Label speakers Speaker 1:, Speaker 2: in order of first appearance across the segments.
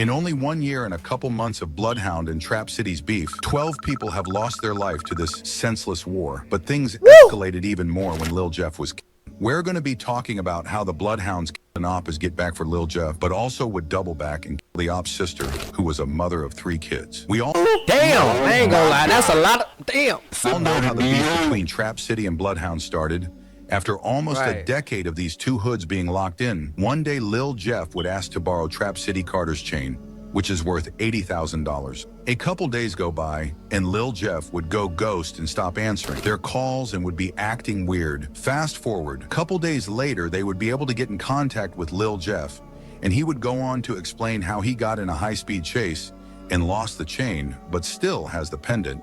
Speaker 1: In only 1 year and a couple months of Bloodhound and Trap City's beef, 12 people have lost their life to this senseless war. But things escalated even more when Lil Jeff was killed. We're going to be talking about how the Bloodhounds killed an op as get back for Lil Jeff, but also would double back and kill the op's sister, who was a mother of 3 kids. We all
Speaker 2: damn, I ain't gonna lie, that's a lot of damn.
Speaker 1: all know how the beef between Trap City and Bloodhound started. After almost a
Speaker 2: Right.
Speaker 1: decade of these 2 hoods being locked in, one day Lil Jeff would ask to borrow Trap City Carter's chain, which is worth $80,000. A couple days go by, and Lil Jeff would go ghost and stop answering their calls and would be acting weird. Fast forward, a couple days later, they would be able to get in contact with Lil Jeff, and he would go on to explain how he got in a high-speed chase and lost the chain, but still has the pendant.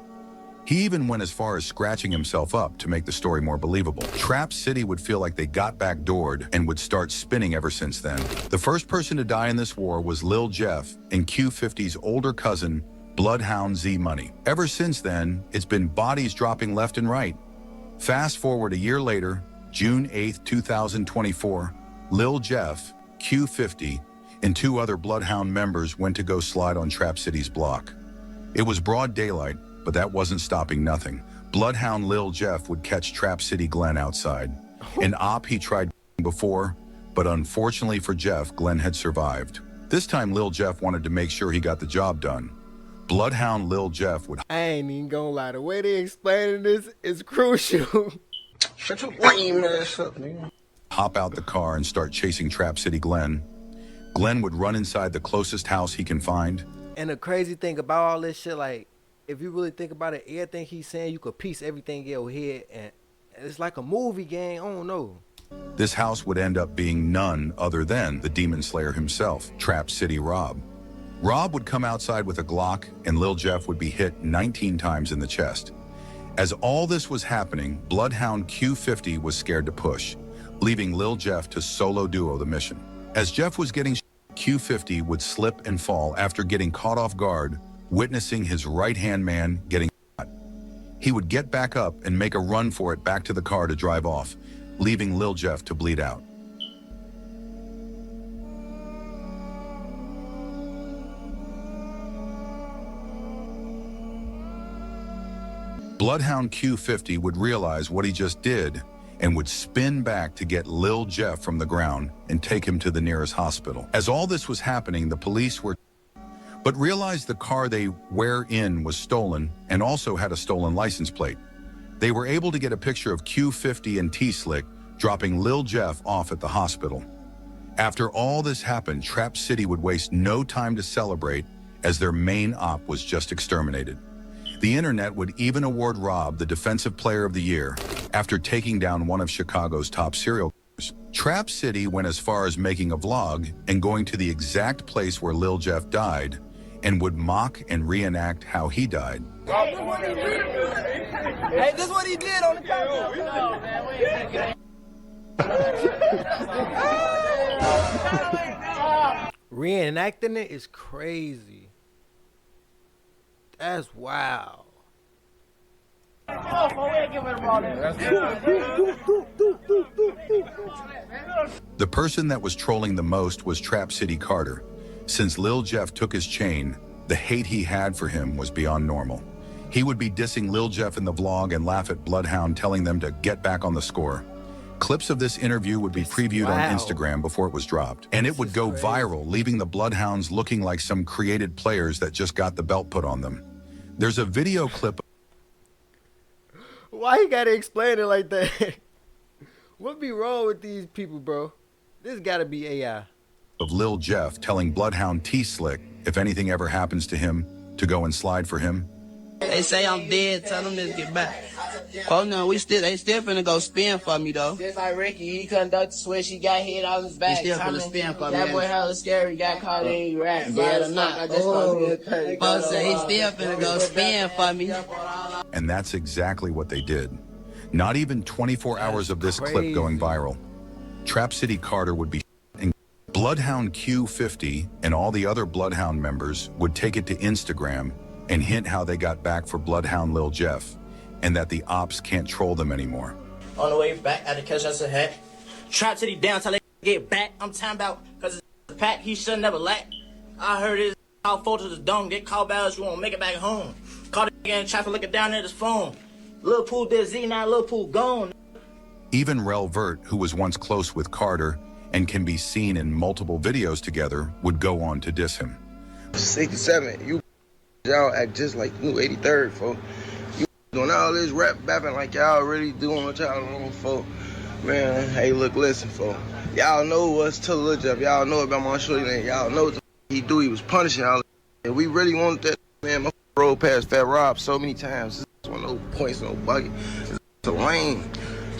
Speaker 1: He even went as far as scratching himself up to make the story more believable. Trap City would feel like they got backdoored and would start spinning ever since then. The first person to die in this war was Lil Jeff and Q50's older cousin, Bloodhound Z Money. Ever since then, it's been bodies dropping left and right. Fast forward a year later, June 8th, 2024, Lil Jeff, Q50, and 2 other Bloodhound members went to go slide on Trap City's block. It was broad daylight, but that wasn't stopping nothing. Bloodhound Lil Jeff would catch Trap City Glenn outside. An op he tried before, but unfortunately for Jeff, Glenn had survived. This time Lil Jeff wanted to make sure he got the job done. Bloodhound Lil Jeff would
Speaker 2: I ain't even gonna lie, the way they explaining this is crucial.
Speaker 3: Shut your lame ass up, nigga.
Speaker 1: hop out the car and start chasing Trap City Glenn. Glenn would run inside the closest house he can find.
Speaker 2: And the crazy thing about all this shit, like, if you really think about it, everything he's saying, you could piece everything in your head, and it's like a movie game. I don't know.
Speaker 1: This house would end up being none other than the Demon Slayer himself, Trap City Rob. Rob would come outside with a Glock, and Lil Jeff would be hit 19 times in the chest. As all this was happening, Bloodhound Q50 was scared to push, leaving Lil Jeff to solo duo the mission. As Jeff was getting Q50 would slip and fall after getting caught off guard, witnessing his right-hand man getting shot. He would get back up and make a run for it back to the car to drive off, leaving Lil Jeff to bleed out. Bloodhound Q50 would realize what he just did and would spin back to get Lil Jeff from the ground and take him to the nearest hospital. As all this was happening, the police were but realized the car they were in was stolen and also had a stolen license plate. They were able to get a picture of Q50 and T-Slick dropping Lil Jeff off at the hospital. After all this happened, Trap City would waste no time to celebrate as their main op was just exterminated. The internet would even award Rob the Defensive Player of the Year after taking down one of Chicago's top serial killers. Trap City went as far as making a vlog and going to the exact place where Lil Jeff died and would mock and reenact how he died.
Speaker 4: Hey, this is what he did on the camera.
Speaker 2: Reenacting it is crazy. That's wow.
Speaker 1: The person that was trolling the most was Trap City Carter. Since Lil Jeff took his chain, the hate he had for him was beyond normal. He would be dissing Lil Jeff in the vlog and laugh at Bloodhound, telling them to get back on the score. Clips of this interview would be previewed on Instagram before it was dropped, and it would go viral, leaving the Bloodhounds looking like some created players that just got the belt put on them. There's a video clip.
Speaker 2: Why you gotta explain it like that? What be wrong with these people, bro? This gotta be AI.
Speaker 1: Of Lil Jeff telling Bloodhound T-Slick, if anything ever happens to him, to go and slide for him.
Speaker 5: They say I'm dead, tell them to get back. Oh no, they still finna go spin for me though.
Speaker 6: Just like Ricky, he conducted the switch, he got hit on his back.
Speaker 5: He still finna spin for me.
Speaker 6: That boy hella scary, got caught in rap.
Speaker 5: Dead or not. Folks say he still finna go spin for me.
Speaker 1: And that's exactly what they did. Not even 24 hours of this clip going viral. Trap City Carter would be and Bloodhound Q50 and all the other Bloodhound members would take it to Instagram and hint how they got back for Bloodhound Lil Jeff, and that the ops can't troll them anymore.
Speaker 7: On the way back, I had to catch us a hat. Trap City down till they get back. I'm talking about, because it's a pack, he should never lack. I heard his out fall to the dome, get called back, you won't make it back home. Caught the nigga in traffic looking down at his phone. Lil Pool did Z, now Lil Pool gone.
Speaker 1: Even Rel Vert, who was once close with Carter and can be seen in multiple videos together, would go on to diss him.
Speaker 3: 67, y'all act just like you 83rd, folks. You doing all this rap bapping like y'all really doing what y'all doing, folks. Man, hey, look, listen, folks. Y'all know what's to Lil Jeff. Y'all know about my shorty, man. Y'all know what the he do. He was punishing all. And we really wanted that, man. My rolled past Fat Rob so many times. This one no points, no bucket. It's a lame.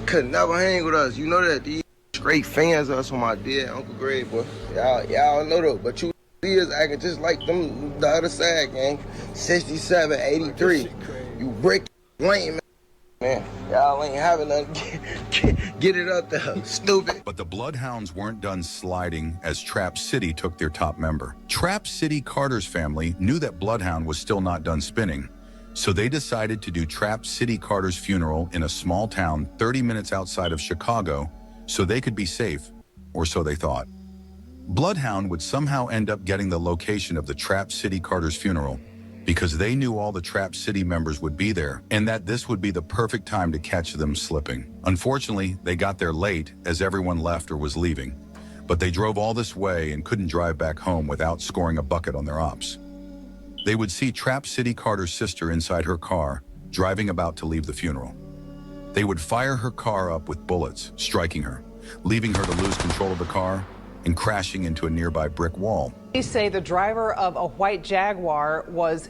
Speaker 3: Could never hang with us. You know that. These great fans of us from my dear Uncle Greg, boy. Y'all know though. But you is acting just like them, the other side, gang. 67, 83. You break lame, man. Y'all ain't having nothing. Get it up there, stupid.
Speaker 1: But the Bloodhounds weren't done sliding as Trap City took their top member. Trap City Carter's family knew that Bloodhound was still not done spinning, so they decided to do Trap City Carter's funeral in a small town 30 minutes outside of Chicago so they could be safe, or so they thought. Bloodhound would somehow end up getting the location of the Trap City Carter's funeral because they knew all the Trap City members would be there and that this would be the perfect time to catch them slipping. Unfortunately, they got there late as everyone left or was leaving, but they drove all this way and couldn't drive back home without scoring a bucket on their ops. They would see Trap City Carter's sister inside her car, driving about to leave the funeral. They would fire her car up with bullets, striking her, leaving her to lose control of the car and crashing into a nearby brick wall.
Speaker 8: Police say the driver of a white Jaguar was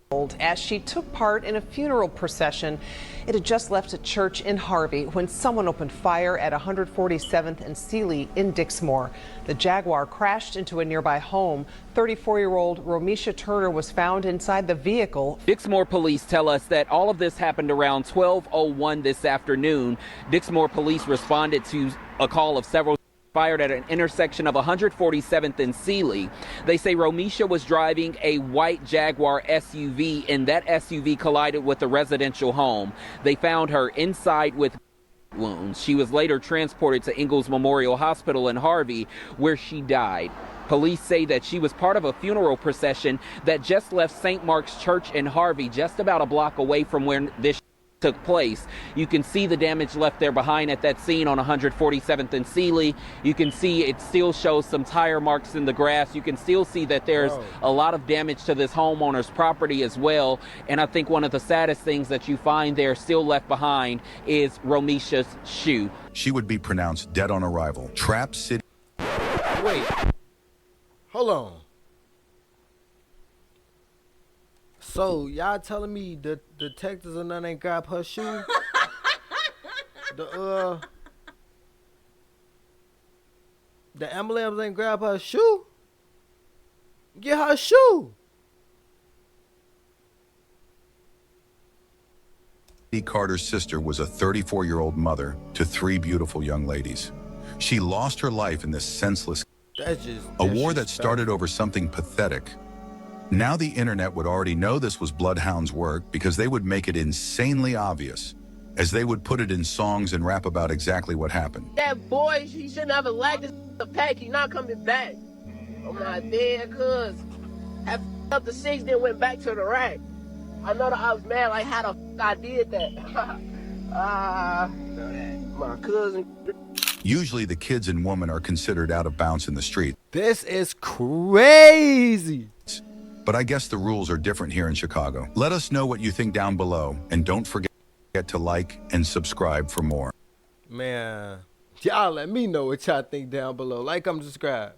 Speaker 8: killed as she took part in a funeral procession. It had just left a church in Harvey when someone opened fire at 147th and Sealy in Dixmoor. The Jaguar crashed into a nearby home. 34-year-old Romisha Turner was found inside the vehicle.
Speaker 9: Dixmoor police tell us that all of this happened around 12:01 this afternoon. Dixmoor police responded to a call of several fired at an intersection of 147th and Sealy. They say Romisha was driving a white Jaguar SUV and that SUV collided with a residential home. They found her inside with wounds. She was later transported to Ingalls Memorial Hospital in Harvey, where she died. Police say that she was part of a funeral procession that just left St. Mark's Church in Harvey, just about a block away from where this took place. You can see the damage left there behind at that scene on 147th and Sealy. You can see it still shows some tire marks in the grass. You can still see that there's a lot of damage to this homeowner's property as well. And I think one of the saddest things that you find there still left behind is Romisha's shoe.
Speaker 1: She would be pronounced dead on arrival. Trap City.
Speaker 2: Wait. Hold on. So y'all telling me the detectives and none ain't grab her shoe? The emblems ain't grab her shoe? Get her shoe.
Speaker 1: Carter's sister was a 34-year-old mother to 3 beautiful young ladies. She lost her life in this senseless war that started over something pathetic. Now the internet would already know this was Bloodhound's work because they would make it insanely obvious, as they would put it in songs and rap about exactly what happened.
Speaker 6: That boy, he shouldn't have lagged this pack. He not coming back. I'm not dead, cuz. I up the 6, then went back to the rack. I know that I was mad, like, how the I did that. My cousin.
Speaker 1: Usually the kids and women are considered out of bounds in the street.
Speaker 2: This is crazy.
Speaker 1: But I guess the rules are different here in Chicago. Let us know what you think down below, and don't forget to like and subscribe for more.
Speaker 2: Man, y'all let me know what y'all think down below. Like, subscribe.